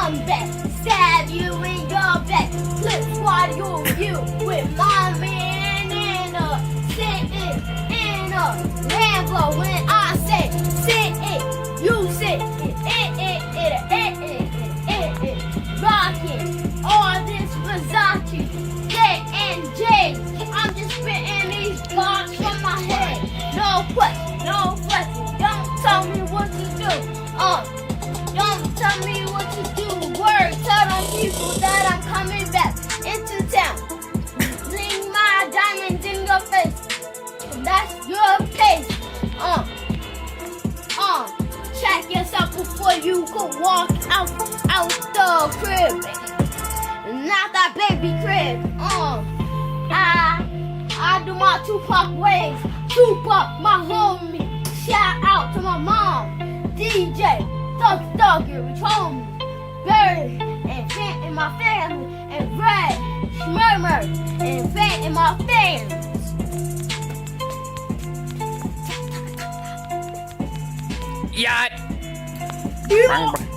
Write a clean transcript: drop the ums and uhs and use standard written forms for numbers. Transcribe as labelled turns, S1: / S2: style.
S1: come back, stab you in your back, flip squad you with my man in a sitting in a Lambo. When I say sit it, you sit it, rockin' all this Versace, J&J. I'm just spitting these blocks from my head. No question, no question. Don't tell me what to do. Don't tell me what to do. Word, tell them people that I'm coming back into town. Bling my diamonds in your face. That's your pace. Check yourself before you could walk out the crib. Not that baby crib. I do my Tupac ways. Tupac, my homie. Shout out to my mom. DJ, Thug, Rich homie. Bird and Fant in my family. And Red, Murmur and Fant in my fans.
S2: Yacht.
S1: Yeah.